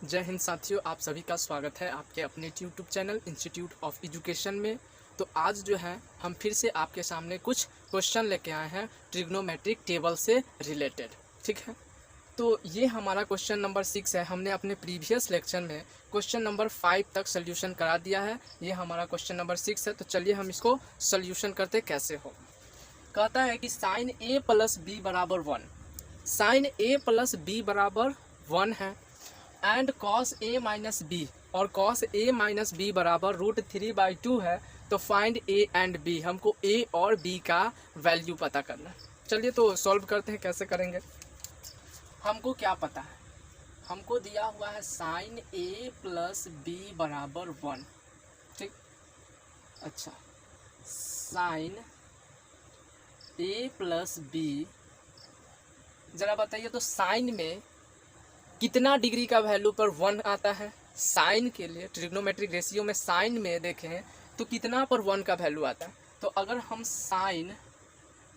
जय हिंद साथियों, आप सभी का स्वागत है आपके अपने YouTube channel institute of education में। तो आज जो है हम फिर से आपके सामने कुछ क्वेश्चन लेके आए हैं ट्रिग्नोमेट्रिक टेबल से रिलेटेड। ठीक है, तो ये हमारा क्वेश्चन नंबर 6 है। हमने अपने प्रीवियस लेक्चर में क्वेश्चन नंबर 5 तक सोल्यूशन करा दिया है। ये हमारा क्वेश्चन नंबर 6 है। तो चलिए हम इसको सोल्यूशन करते कैसे हो। कहता है कि साइन ए प्लस बी बराबर 1, साइन ए प्लस बी बराबर 1 है and cos A minus B, और कॉस ए माइनस बी बराबर √3/2 है। तो फाइंड ए एंड बी, हमको ए और बी का वैल्यू पता करना है। चलिए तो सॉल्व करते हैं, कैसे करेंगे। हमको क्या पता है, हमको दिया हुआ है साइन ए प्लस बी बराबर 1। ठीक, अच्छा, साइन ए प्लस बी, जरा बताइए तो साइन में कितना डिग्री का वैल्यू पर 1 आता है। साइन के लिए ट्रिग्नोमेट्रिक रेशियो में साइन में देखें तो कितना पर 1 का वैल्यू आता है। तो अगर हम साइन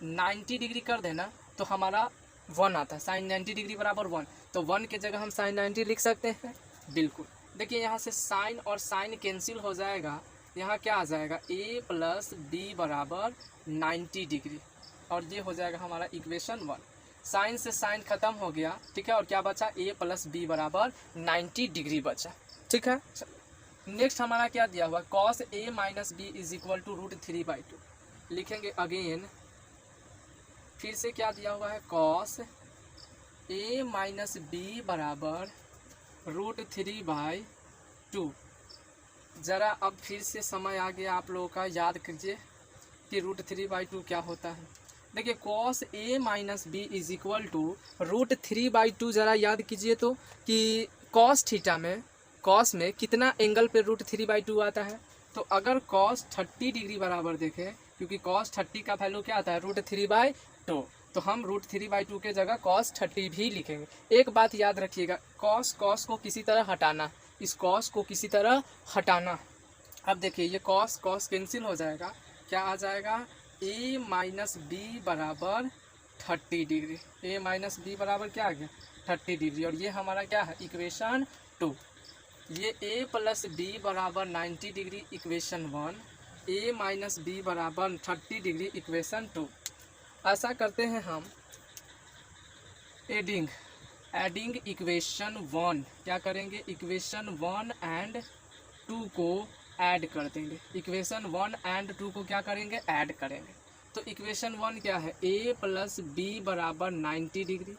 90 डिग्री कर देना तो हमारा 1 आता है। साइन 90 डिग्री बराबर 1, तो 1 के जगह हम साइन 90 लिख सकते हैं। बिल्कुल, देखिए यहाँ से साइन और साइन कैंसिल हो जाएगा। यहाँ क्या आ जाएगा, ए प्लस बी बराबर 90 डिग्री, और ये हो जाएगा हमारा इक्वेशन 1। साइन से साइन खत्म हो गया, ठीक है, और क्या बचा, ए प्लस बी बराबर 90 डिग्री बचा। ठीक है, नेक्स्ट हमारा क्या दिया हुआ, cos A minus B is equal to √3/2 लिखेंगे अगेन। फिर से क्या दिया हुआ है, कॉस ए माइनस बी बराबर √3/2। ज़रा अब फिर से समय आ गया आप लोगों का, याद कीजिए कि √3/2 क्या होता है। देखिए cos A minus B is equal to √3/2। ज़रा याद कीजिए तो कि कॉस थीटा में, कॉस में कितना एंगल पे √3/2 आता है। तो अगर कॉस 30 डिग्री बराबर देखें, क्योंकि कॉस 30 का वैल्यू क्या आता है, √3/2, तो हम √3/2 के जगह कॉस 30 भी लिखेंगे। एक बात याद रखिएगा, कॉस को किसी तरह हटाना, इस कॉस को किसी तरह हटाना। अब देखिए ये कॉस कैंसिल हो जाएगा, क्या आ जाएगा, ए माइनस बी बराबर 30 डिग्री। ए माइनस बी बराबर क्या आ गया, 30 डिग्री, और ये हमारा क्या है, इक्वेशन 2। ये ए प्लस बी बराबर 90 डिग्री इक्वेशन 1, ए माइनस बी बराबर 30 डिग्री इक्वेशन 2। ऐसा करते हैं हम एडिंग इक्वेशन 1, क्या करेंगे, इक्वेशन 1 एंड 2 को ऐड कर देंगे। इक्वेशन 1 एंड 2 को क्या करेंगे, ऐड करेंगे। तो इक्वेशन 1 क्या है, ए प्लस बी बराबर 90 डिग्री,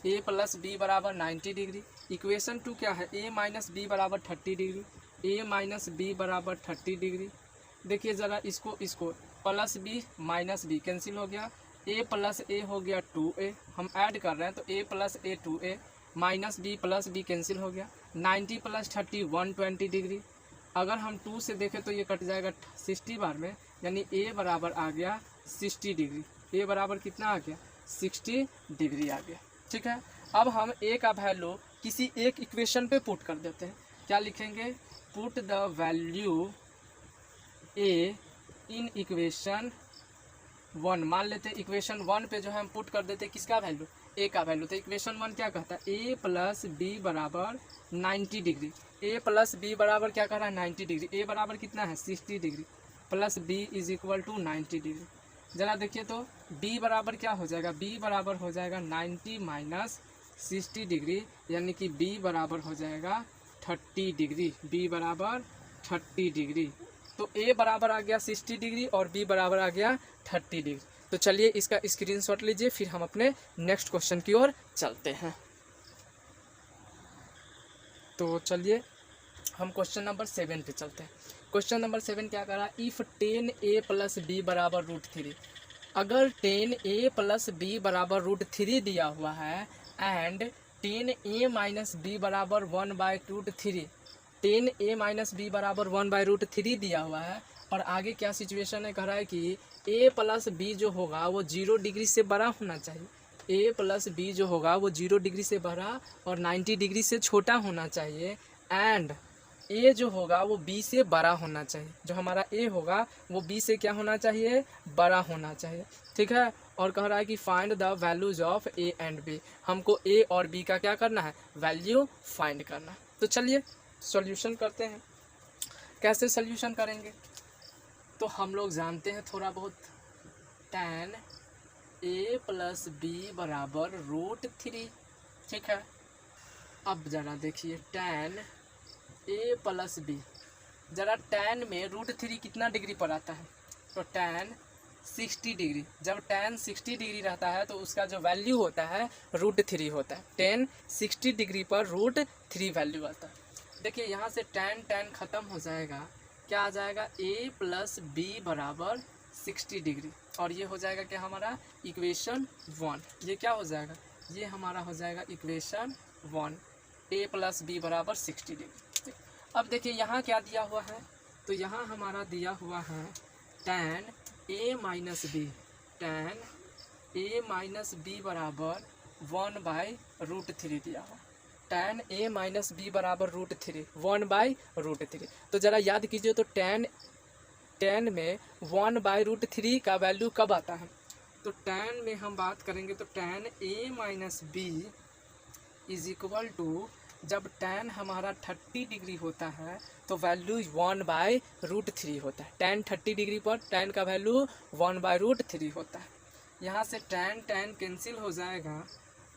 ए प्लस बी बराबर 90 डिग्री। इक्वेशन 2 क्या है, ए माइनस बी बराबर 30 डिग्री, ए माइनस बी बराबर 30 डिग्री। देखिए ज़रा इसको plus B minus B cancel हो गया, ए प्लस ए हो गया 2a, हम ऐड कर रहे हैं तो A plus A 2a, minus B plus B cancel हो गया। 90 प्लस 30 120 डिग्री। अगर हम 2 से देखें तो ये कट जाएगा 60 बार में, यानी ए बराबर आ गया 60 डिग्री। ए बराबर कितना आ गया, 60 डिग्री आ गया। ठीक है, अब हम ए का वैल्यू किसी एक इक्वेशन पे पुट कर देते हैं। क्या लिखेंगे, put the value A in equation 1। मान लेते हैं इक्वेशन 1 पे जो है हम पुट कर देते हैं किसका वैल्यू, ए का वैल्यू। तो इक्वेशन 1 क्या कहता है, ए प्लस बी बराबर 90 डिग्री। ए प्लस बी बराबर क्या कर रहा है, 90 डिग्री। ए बराबर कितना है, 60 degree, plus B is equal to 90 degree. ज़रा देखिए तो बी बराबर क्या हो जाएगा, बी बराबर हो जाएगा 90 माइनस 60 डिग्री, यानी कि बी बराबर हो जाएगा 30 डिग्री। बी बराबर 30 डिग्री। तो ए बराबर आ गया 60 डिग्री और बी बराबर आ गया 30 डिग्री। तो चलिए इसका स्क्रीनशॉट लीजिए, फिर हम अपने नेक्स्ट क्वेश्चन की ओर चलते हैं। तो चलिए हम क्वेश्चन नंबर 7 पे चलते हैं। क्वेश्चन नंबर 7 क्या करा, इफ़ 10a प्लस बी बराबर √3। अगर 10a प्लस बी बराबर √3 दिया हुआ है एंड 10a माइनस बी बराबर 1/√3, 10a माइनस बी बराबर 1/√3 दिया हुआ है, और आगे क्या सिचुएशन है, कह रहा है कि a प्लस बी जो होगा वो 0 डिग्री से बड़ा होना चाहिए। a प्लस बी जो होगा वो 0 डिग्री से बड़ा और 90 डिग्री से छोटा होना चाहिए। एंड ए जो होगा वो बी से बड़ा होना चाहिए। जो हमारा ए होगा वो बी से क्या होना चाहिए, बड़ा होना चाहिए। ठीक है, और कह रहा है कि find the values of A and B. हमको ए और बी का क्या करना है, वैल्यू फाइंड करना है। तो चलिए सॉल्यूशन करते हैं। कैसे सॉल्यूशन करेंगे, तो हम लोग जानते हैं थोड़ा बहुत, tan a प्लस बी बराबर √3। ठीक है, अब ज़रा देखिए tan a प्लस बी, ज़रा tan में √3 कितना डिग्री पर आता है, तो tan 60 डिग्री। जब tan 60 डिग्री रहता है तो उसका जो वैल्यू होता है √3 होता है। tan 60 डिग्री पर √3 वैल्यू आता है। देखिए यहाँ से tan ख़त्म हो जाएगा, क्या आ जाएगा, a प्लस बी बराबर 60 डिग्री, और ये हो जाएगा क्या हमारा इक्वेशन 1। ये क्या हो जाएगा, ये हमारा हो जाएगा इक्वेशन 1, a प्लस बी बराबर 60 डिग्री। अब देखिए यहाँ क्या दिया हुआ है, तो यहाँ हमारा दिया हुआ है tan a minus B, tan a minus B बराबर 1/√3 दिया हुआ। tan a माइनस बी बराबर √3, 1/√3। तो ज़रा याद कीजिए, तो tan में 1/√3 का वैल्यू कब आता है, तो tan में हम बात करेंगे तो tan a minus B is equal to, जब tan हमारा 30 डिग्री होता है तो वैल्यू 1/√3 होता है। tan 30 डिग्री पर tan का वैल्यू 1/√3 होता है। यहाँ से tan कैंसिल हो जाएगा,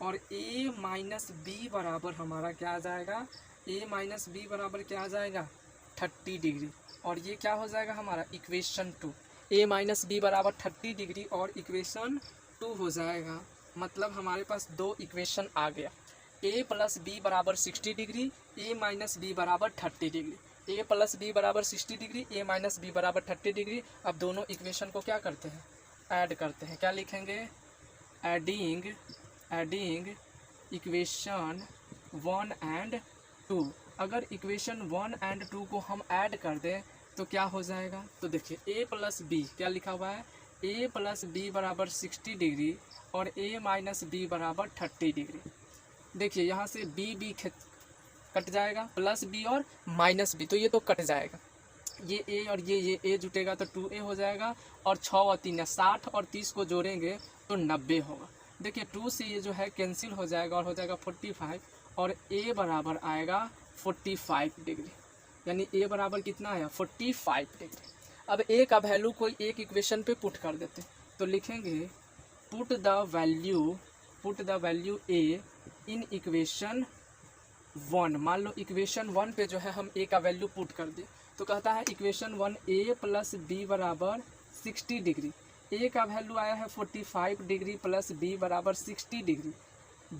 और a माइनस बी बराबर हमारा क्या आ जाएगा, a माइनस बी बराबर क्या आ जाएगा 30 डिग्री, और ये क्या हो जाएगा हमारा इक्वेशन 2। a माइनस बी बराबर 30 डिग्री और इक्वेशन 2 हो जाएगा। मतलब हमारे पास दो इक्वेशन आ गया, a प्लस बी बराबर 60 डिग्री, a माइनस बी बराबर 30 डिग्री। a प्लस बी बराबर 60 डिग्री, a माइनस बी बराबर 30 डिग्री। अब दोनों इक्वेशन को क्या करते हैं, ऐड करते हैं। क्या लिखेंगे, एडिंग इक्वेशन 1 एंड 2। अगर इक्वेशन 1 एंड 2 को हम ऐड कर दें तो क्या हो जाएगा, तो देखिए a प्लस बी क्या लिखा हुआ है, a प्लस बी बराबर 60 डिग्री और a माइनस बी बराबर 30 डिग्री। देखिए यहाँ से बी कट जाएगा, प्लस बी और माइनस बी, तो ये तो कट जाएगा। ये a और ये a जुटेगा तो 2a हो जाएगा, और 6 और 3 60 और 30 को जोड़ेंगे तो 90 होगा। देखिए 2 से ये जो है कैंसिल हो जाएगा और हो जाएगा 45, और a बराबर आएगा 45 डिग्री, यानी a बराबर कितना आया 45 डिग्री। अब a का वैल्यू कोई एक इक्वेशन पे पुट कर देते, तो लिखेंगे put the value a in equation 1। मान लो इक्वेशन 1 पे जो है हम a का वैल्यू पुट कर दें, तो कहता है इक्वेशन 1 a प्लस बी बराबर 60 डिग्री। a का वैल्यू आया है 45 डिग्री प्लस b बराबर 60 डिग्री।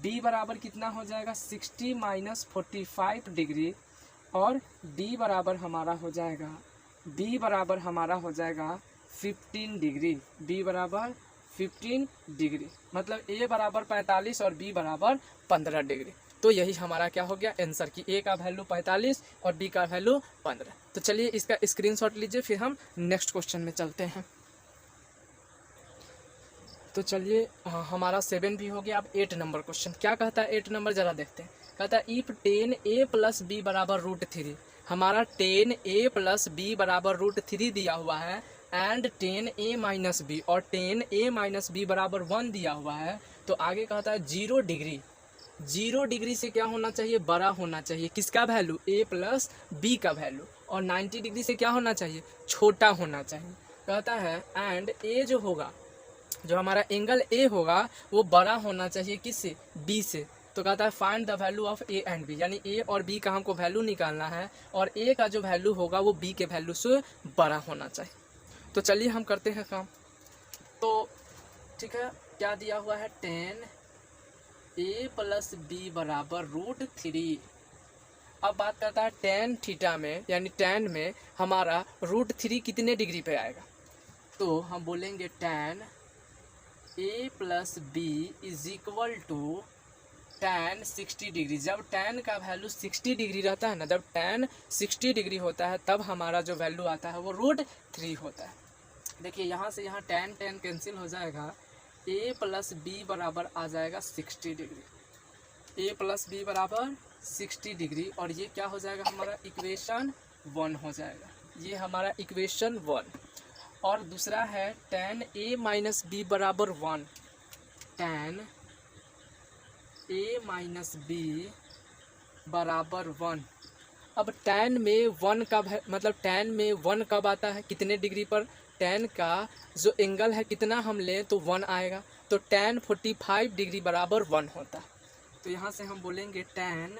b बराबर कितना हो जाएगा 60 माइनस 45 डिग्री, और b बराबर हमारा हो जाएगा 15 डिग्री। b बराबर 15 डिग्री, मतलब a बराबर 45 और b बराबर 15 डिग्री। तो यही हमारा क्या हो गया आंसर, कि a का वैल्यू 45 और b का वैल्यू 15। तो चलिए इसका स्क्रीनशॉट लीजिए, फिर हम नेक्स्ट क्वेश्चन में चलते हैं। तो चलिए हमारा 7 भी हो गया। अब 8 नंबर क्वेश्चन क्या कहता है, 8 नंबर ज़रा देखते हैं। कहता है if tan a plus B बराबर √3। हमारा tan a प्लस बी बराबर √3 दिया हुआ है, and tan a minus B, और tan a माइनस बी बराबर 1 दिया हुआ है। तो आगे कहता है 0 डिग्री, 0 डिग्री से क्या होना चाहिए, बड़ा होना चाहिए। किसका वैल्यू, a प्लस बी का वैल्यू, और 90 डिग्री से क्या होना चाहिए, छोटा होना चाहिए। कहता है एंड a जो होगा, जो हमारा एंगल ए होगा वो बड़ा होना चाहिए किससे, बी से। तो कहता है find the value of A and B, यानी ए और बी का हमको वैल्यू निकालना है, और ए का जो वैल्यू होगा वो बी के वैल्यू से बड़ा होना चाहिए। तो चलिए हम करते हैं काम। तो ठीक है, क्या दिया हुआ है, tan a प्लस बी बराबर √3। अब बात करता है tan थीटा में, यानी tan में हमारा √3 कितने डिग्री पे आएगा। तो हम बोलेंगे tan a plus B is equal to tan 60 degree. जब tan का वैल्यू 60 डिग्री रहता है ना, जब tan 60 डिग्री होता है तब हमारा जो वैल्यू आता है वो √3 होता है। देखिए यहाँ से यहाँ tan कैंसिल हो जाएगा, a प्लस बी बराबर आ जाएगा 60 डिग्री। ए प्लस बी बराबर 60 डिग्री, और ये क्या हो जाएगा हमारा इक्वेशन 1 हो जाएगा, ये हमारा इक्वेशन 1। और दूसरा है tan a माइनस बी बराबर 1, tan a माइनस बी बराबर 1। अब tan में 1 कब है, मतलब tan में 1 कब आता है, कितने डिग्री पर, tan का जो एंगल है कितना हम लें तो 1 आएगा, तो tan 45 डिग्री बराबर 1 होता है। तो यहाँ से हम बोलेंगे tan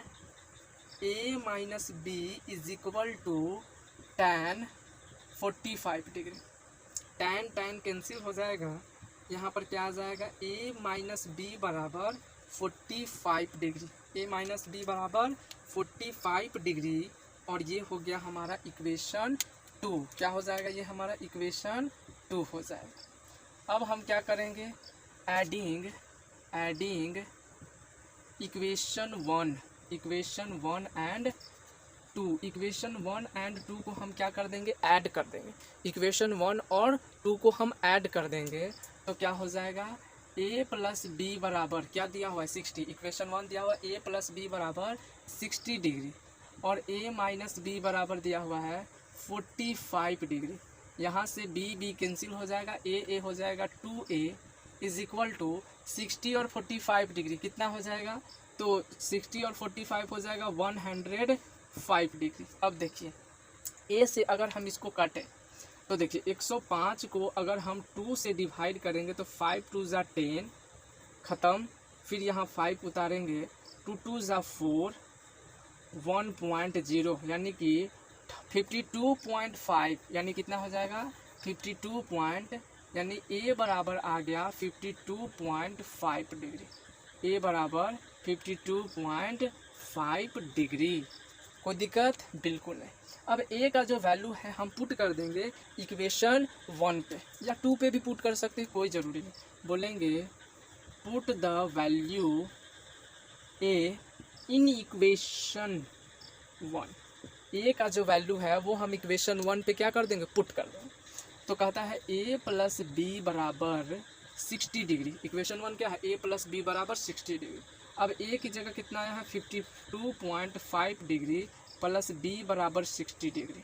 a minus B is equal to tan 45 degree. tan cancel हो जाएगा, यहाँ पर क्या आ जाएगा, a माइनस बी बराबर 45 डिग्री, a माइनस बी बराबर 45 डिग्री, और ये हो गया हमारा इक्वेशन 2। क्या हो जाएगा, ये हमारा इक्वेशन 2 हो जाएगा। अब हम क्या करेंगे, adding equation 1 and 2, equation 1 and 2 को हम क्या कर देंगे, ऐड कर देंगे। इक्वेशन 1 और 2 को हम ऐड कर देंगे तो क्या हो जाएगा, a प्लस बी बराबर क्या दिया हुआ है 60, इक्वेशन 1 दिया हुआ है a प्लस बी बराबर 60 डिग्री, और a माइनस बी बराबर दिया हुआ है 45 डिग्री। यहाँ से b कैंसिल हो जाएगा, a हो जाएगा 2a इज इक्वल टू 60 और 45 डिग्री कितना हो जाएगा, तो 60 और 45 हो जाएगा 105 डिग्री। अब देखिए a से अगर हम इसको काटें तो देखिए 105 को अगर हम 2 से डिवाइड करेंगे तो 5 2 ज़ा 10 ख़त्म, फिर यहाँ 5 उतारेंगे, 2 2 ज़ा 4 1.0 यानी कि 52.5, यानी कितना हो जाएगा 52 पॉइंट, यानी a बराबर आ गया 52.5 डिग्री, a बराबर 52.5 डिग्री। कोई दिक्कत बिल्कुल नहीं। अब a का जो वैल्यू है हम पुट कर देंगे इक्वेशन 1 पे, या 2 पे भी पुट कर सकते हैं, कोई ज़रूरी नहीं। बोलेंगे put the value a in equation 1, a का जो वैल्यू है वो हम इक्वेशन 1 पे क्या कर देंगे, पुट कर देंगे। तो कहता है a प्लस बी बराबर 60 डिग्री, इक्वेशन 1 क्या है, a प्लस बी बराबर 60 डिग्री। अब a की जगह कितना आया है 52.5 डिग्री प्लस b बराबर 60 डिग्री,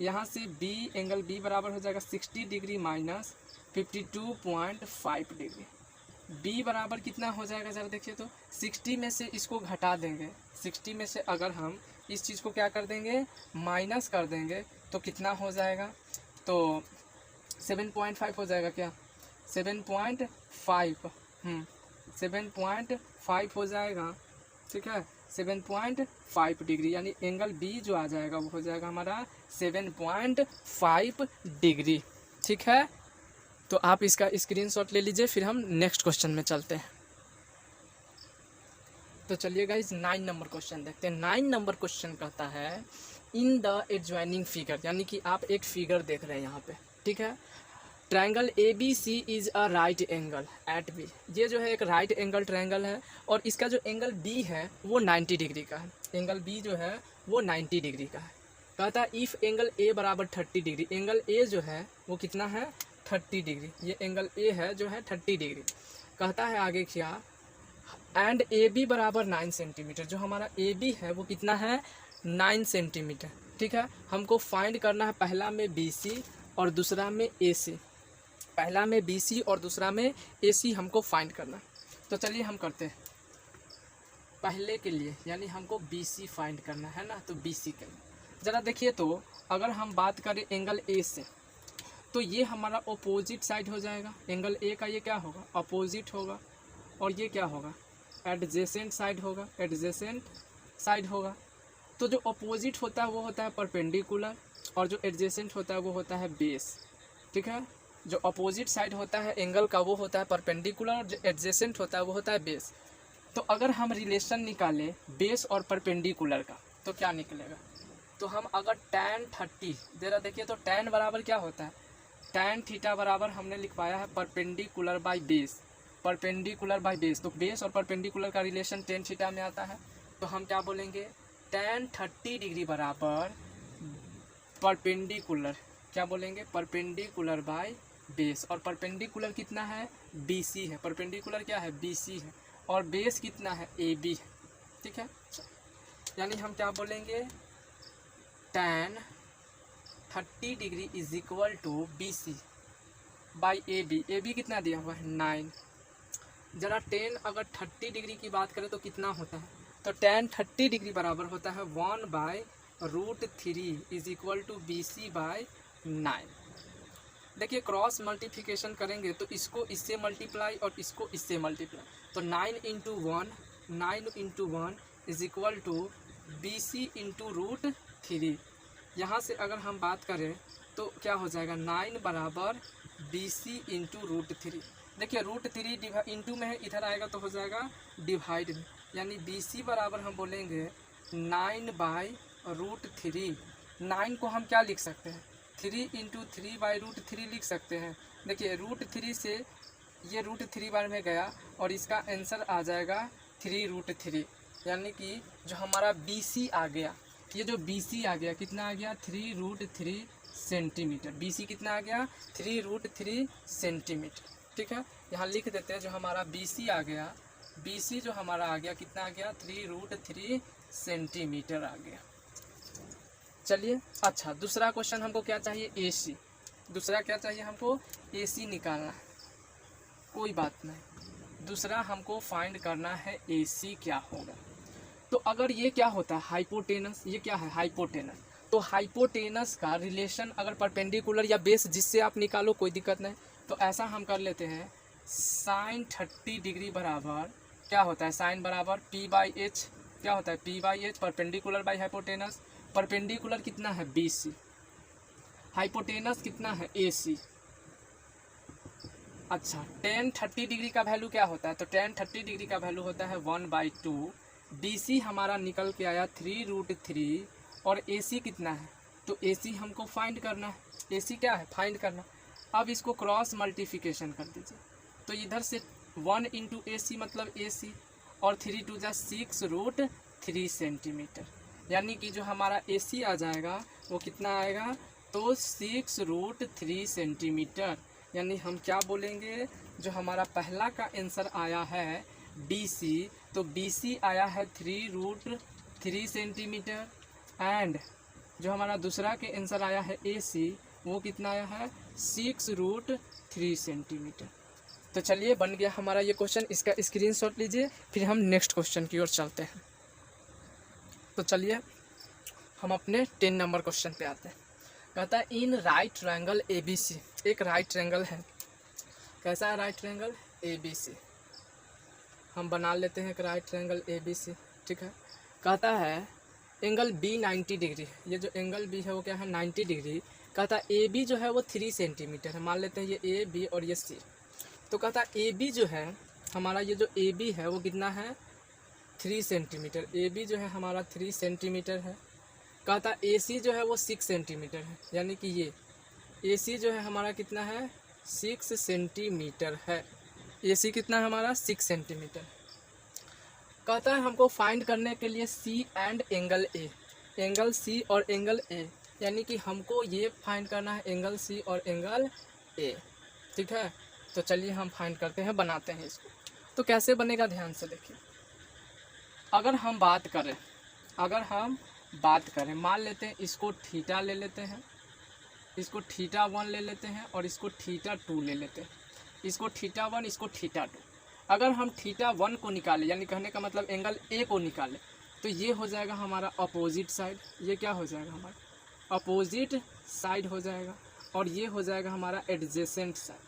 यहाँ से b एंगल b बराबर हो जाएगा 60 डिग्री माइनस 52.5 डिग्री। b बराबर कितना हो जाएगा ज़रा देखिए, तो 60 में से इसको घटा देंगे, 60 में से अगर हम इस चीज़ को क्या कर देंगे, माइनस कर देंगे तो कितना हो जाएगा, तो 7.5 हो जाएगा, क्या 7.5 7.5 हो जाएगा, ठीक है 7.5 डिग्री, यानी एंगल बी जो आ जाएगा वो हो जाएगा हमारा 7.5 डिग्री। ठीक है, तो आप इसका स्क्रीनशॉट ले लीजिए, फिर हम नेक्स्ट क्वेश्चन में चलते हैं। तो चलिए गाइस 9 नंबर क्वेश्चन देखते हैं। 9 नंबर क्वेश्चन कहता है इन द एडजॉइनिंग फिगर, यानी कि आप एक फिगर देख रहे हैं यहाँ पे, ठीक है। Triangle A B C is a right angle at B, ये जो है एक राइट एंगल ट्रायंगल है, और इसका जो एंगल बी है वो 90 डिग्री का है, एंगल बी जो है वो 90 डिग्री का है। कहता है इफ़ एंगल ए बराबर 30 डिग्री, एंगल ए जो है वो कितना है 30 डिग्री, ये एंगल ए है जो है 30 डिग्री। कहता है आगे क्या, एंड ए बी बराबर 9 सेंटीमीटर, जो हमारा ए बी है वो कितना है 9 सेंटीमीटर, ठीक है। हमको फाइंड करना है पहला में बी सी और दूसरा में ए सी, पहला में बी सी और दूसरा में ए सी हमको फाइंड करना। तो चलिए हम करते हैं पहले के लिए, यानी हमको बी सी फाइंड करना है ना, तो बी सी के लिए ज़रा देखिए। तो अगर हम बात करें एंगल ए से, तो ये हमारा अपोजिट साइड हो जाएगा, एंगल ए का ये क्या होगा अपोजिट होगा, और ये क्या होगा एडजेसेंट साइड होगा, एडजेसेंट साइड होगा। तो जो अपोजिट होता है वो होता है परपेंडिकुलर, और जो एडजेसेंट होता है वो होता है बेस, ठीक है। जो अपोजिट साइड होता है एंगल का वो होता है परपेंडिकुलर, और जो एडजेसेंट होता है वो होता है बेस। तो अगर हम रिलेशन निकालें बेस और परपेंडिकुलर का तो क्या निकलेगा, तो हम अगर tan 30 दे रहा, देखिए तो tan बराबर क्या होता है, tan थीटा बराबर हमने लिखवाया है perpendicular by base, perpendicular by base. तो बेस और परपेंडिकुलर का रिलेशन tan थीटा में आता है, तो हम क्या बोलेंगे tan 30 डिग्री बराबर परपेंडिकुलर, क्या बोलेंगे परपेंडिकुलर बाय बेस, और परपेंडिकुलर कितना है BC है, परपेंडिकुलर क्या है BC है, और बेस कितना है AB है, ठीक है, यानी हम क्या बोलेंगे, tan 30 degree is equal to BC by AB कितना दिया हुआ है 9। जरा tan अगर 30 डिग्री की बात करें तो कितना होता है, तो tan 30 डिग्री बराबर होता है 1/√3 is equal to BC by 9। देखिए क्रॉस मल्टीप्लिकेशन करेंगे तो इसको इससे मल्टीप्लाई और इसको इससे मल्टीप्लाई, तो 9 into 1 is equal to BC into √3। यहाँ से अगर हम बात करें तो क्या हो जाएगा, 9 बराबर BC इंटू √3। देखिए √3 इंटू में है, इधर आएगा तो हो जाएगा डिवाइड में, यानी BC बराबर हम बोलेंगे 9/√3। 9 को हम क्या लिख सकते हैं, 3 इंटू 3/√3 लिख सकते हैं। देखिए √3 से ये √3 बार में गया और इसका आंसर आ जाएगा 3√3, यानी कि जो हमारा BC आ गया, ये जो BC आ गया कितना आ गया 3√3 सेंटीमीटर। BC कितना आ गया 3√3 सेंटीमीटर। ठीक है, यहाँ लिख देते हैं जो हमारा BC आ गया, BC जो हमारा आ गया कितना आ गया 3√3 सेंटीमीटर आ गया। चलिए अच्छा, दूसरा क्वेश्चन हमको क्या चाहिए, AC। दूसरा क्या चाहिए हमको, AC निकालना है। कोई बात नहीं, दूसरा हमको फाइंड करना है AC क्या होगा। तो अगर ये क्या होता है हाइपोटेनस, ये क्या है हाइपोटेनस, तो हाइपोटेनस का रिलेशन अगर परपेंडिकुलर या बेस जिससे आप निकालो कोई दिक्कत नहीं। तो ऐसा हम कर लेते हैं, साइन 30 डिग्री बराबर क्या होता है, साइन बराबर P/H, क्या होता है P/H perpendicular by hypotenuse. Perpendicular कितना है BC, हाइपोटेनस कितना है AC। अच्छा tan 30 डिग्री का वैल्यू क्या होता है, तो tan 30 डिग्री का वैल्यू होता है 1/2। BC हमारा निकल के आया 3√3 और AC कितना है, तो AC हमको फाइंड करना है। AC क्या है, फाइंड करना। अब इसको क्रॉस मल्टीप्लिकेशन कर दीजिए, तो इधर से 1 इंटू AC मतलब AC और 3 2 जा 6√3 सेंटीमीटर, यानी कि जो हमारा AC आ जाएगा वो कितना आएगा, तो 6√3 सेंटीमीटर। यानी हम क्या बोलेंगे, जो हमारा पहला का आंसर आया है BC, तो BC आया है 3√3 सेंटीमीटर एंड जो हमारा दूसरा के आंसर आया है AC वो कितना आया है 6√3 सेंटीमीटर। तो चलिए बन गया हमारा ये क्वेश्चन, इसका स्क्रीनशॉट लीजिए, फिर हम नेक्स्ट क्वेश्चन की ओर चलते हैं। तो चलिए हम अपने 10 नंबर क्वेश्चन पे आते हैं। कहता है इन राइट ट्रायंगल ABC, एक राइट ट्रायंगल है। कैसा है राइट ट्रायंगल ABC, हम बना लेते हैं एक राइट ट्रायंगल ABC। ठीक है, कहता है एंगल B 90 डिग्री है, ये जो एंगल B है वो क्या है 90 डिग्री। कहता है AB जो है वो 3 सेंटीमीटर है, मान लेते हैं ये A B और ये C। तो कहता है AB जो है हमारा, ये जो AB है वो कितना है 3 सेंटीमीटर। AB जो है हमारा 3 सेंटीमीटर है। कहता है AC जो है वो 6 सेंटीमीटर है, यानी कि ये AC जो है हमारा कितना है 6 सेंटीमीटर है। AC कितना है हमारा 6 सेंटीमीटर। कहता है हमको फाइंड करने के लिए C and angle A, angle C और एंगल A, यानी कि हमको ये फाइंड करना है एंगल C और एंगल A। ठीक है, तो चलिए हम फाइंड करते हैं, बनाते हैं इसको। तो कैसे बनेगा ध्यान से देखिए। अगर हम बात करें मान लेते हैं इसको थीटा ले लेते हैं, इसको θ1 ले लेते हैं और इसको θ2 ले लेते हैं, इसको θ1 इसको θ2। अगर हम θ1 को निकालें, यानी कहने का मतलब एंगल A को निकालें, तो ये हो जाएगा हमारा अपोजिट साइड, ये क्या हो जाएगा हमारा अपोजिट साइड हो जाएगा, और ये हो जाएगा हमारा एडजेसेंट साइड।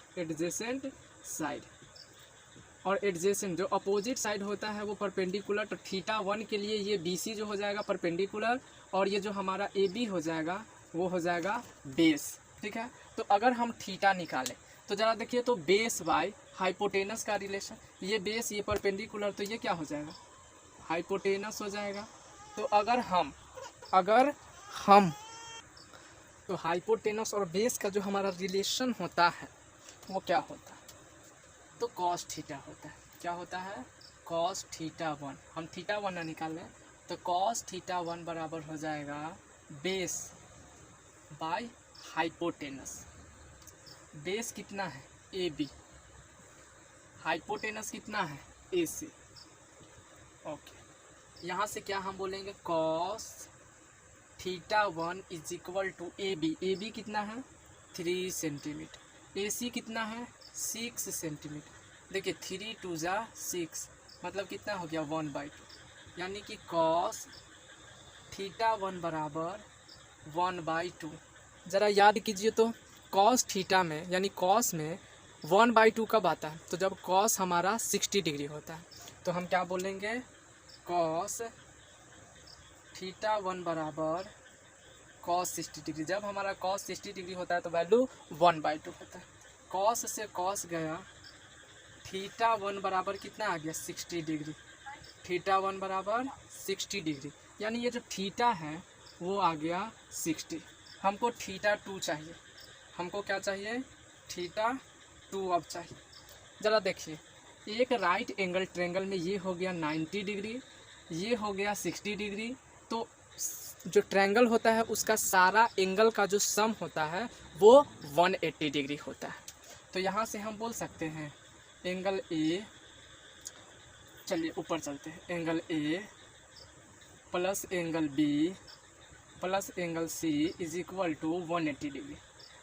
और एडजेसेंट जो अपोजिट साइड होता है वो परपेंडिकुलर, तो θ1 के लिए ये BC जो हो जाएगा परपेंडिकुलर, और ये जो हमारा AB हो जाएगा वो हो जाएगा बेस। ठीक है, तो अगर हम थीटा निकालें तो ज़रा देखिए, तो बेस बाय हाइपोटेनस का रिलेशन, ये बेस ये परपेंडिकुलर, तो ये क्या हो जाएगा हाइपोटेनस हो जाएगा। तो अगर हम तो हाइपोटेनस और बेस का जो हमारा रिलेशन होता है वो क्या होता है, तो cos थीटा होता है। क्या होता है cos θ1, हम θ1 ना निकालें तो cos θ1 बराबर हो जाएगा बेस बाय हाइपोटेनस। बेस कितना है AB, हाइपोटेनस कितना है AC। ओके, यहाँ से क्या हम बोलेंगे, cos theta 1 is equal to A B कितना है 3 सेंटीमीटर, ए सी कितना है 6 सेंटीमीटर। देखिए 3 2 जा 6 मतलब कितना हो गया 1/2, यानी कि कॉस थीटा 1 बराबर 1/2। ज़रा याद कीजिए तो कॉस थीटा में यानी कॉस में 1/2 कब आता है, तो जब कॉस हमारा 60 डिग्री होता है। तो हम क्या बोलेंगे, कॉस थीटा 1 बराबर कॉस 60 डिग्री। जब हमारा कॉस 60 डिग्री होता है तो वैल्यू 1/2 होता है। कॉस से कॉस गया, थीटा 1 बराबर कितना आ गया 60 डिग्री, थीटा 1 बराबर 60 डिग्री, यानी ये जो थीटा है वो आ गया 60। हमको थीटा 2 चाहिए, हमको क्या चाहिए थीटा 2 अब चाहिए। ज़रा देखिए, एक राइट एंगल ट्रायंगल में ये हो गया 90 डिग्री, ये हो गया 60 डिग्री, तो जो ट्रायंगल होता है उसका सारा एंगल का जो सम होता है वो 180 डिग्री होता है। तो यहाँ से हम बोल सकते हैं एंगल ए, चलिए ऊपर चलते हैं, angle A plus angle B plus angle C is equal to 180 degree.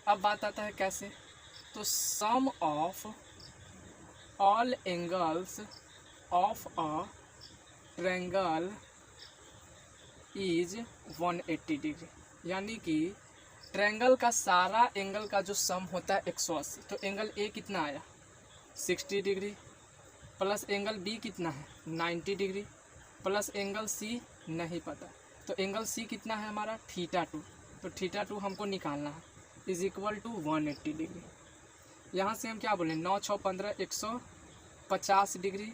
अब बात आता है कैसे, तो sum of all angles of a triangle is 180 degree, यानी कि ट्रायंगल का सारा एंगल का जो सम होता है 180। तो एंगल ए कितना आया 60 डिग्री प्लस एंगल बी कितना है 90 डिग्री प्लस एंगल सी नहीं पता, तो एंगल सी कितना है हमारा थीटा 2, तो थीटा 2 हमको निकालना है इज इक्वल टू 180 डिग्री। यहाँ से हम क्या बोलें 9 6 15 150 डिग्री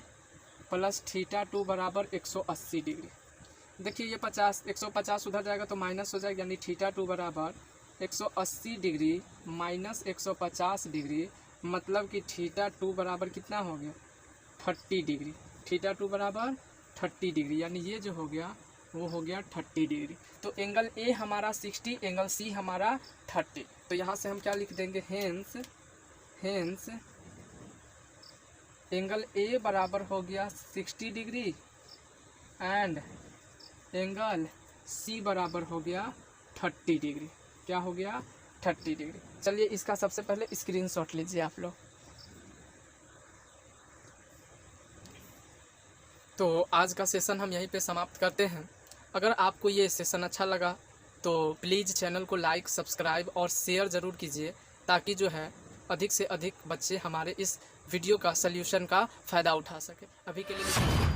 प्लस थीटा 2 बराबर 180 डिग्री। देखिए ये 150 उधर जाएगा तो माइनस हो जाएगा, यानी थीटा 2 बराबर 180 डिग्री माइनस 150 डिग्री, मतलब कि थीटा 2 बराबर कितना हो गया 30 डिग्री, थीटा 2 बराबर 30 डिग्री, यानी ये जो हो गया वो हो गया 30 डिग्री। तो एंगल ए हमारा 60, एंगल सी हमारा 30। तो यहाँ से हम क्या लिख देंगे, हेंस एंगल ए बराबर हो गया 60 डिग्री एंड एंगल सी बराबर हो गया 30 डिग्री। क्या हो गया 30 डिग्री। चलिए इसका सबसे पहले स्क्रीनशॉट लीजिए आप लोग। तो आज का सेशन हम यहीं पे समाप्त करते हैं। अगर आपको ये सेशन अच्छा लगा तो प्लीज़ चैनल को लाइक सब्सक्राइब और शेयर ज़रूर कीजिए, ताकि जो है अधिक से अधिक बच्चे हमारे इस वीडियो का सल्यूशन का फ़ायदा उठा सके। अभी के लिए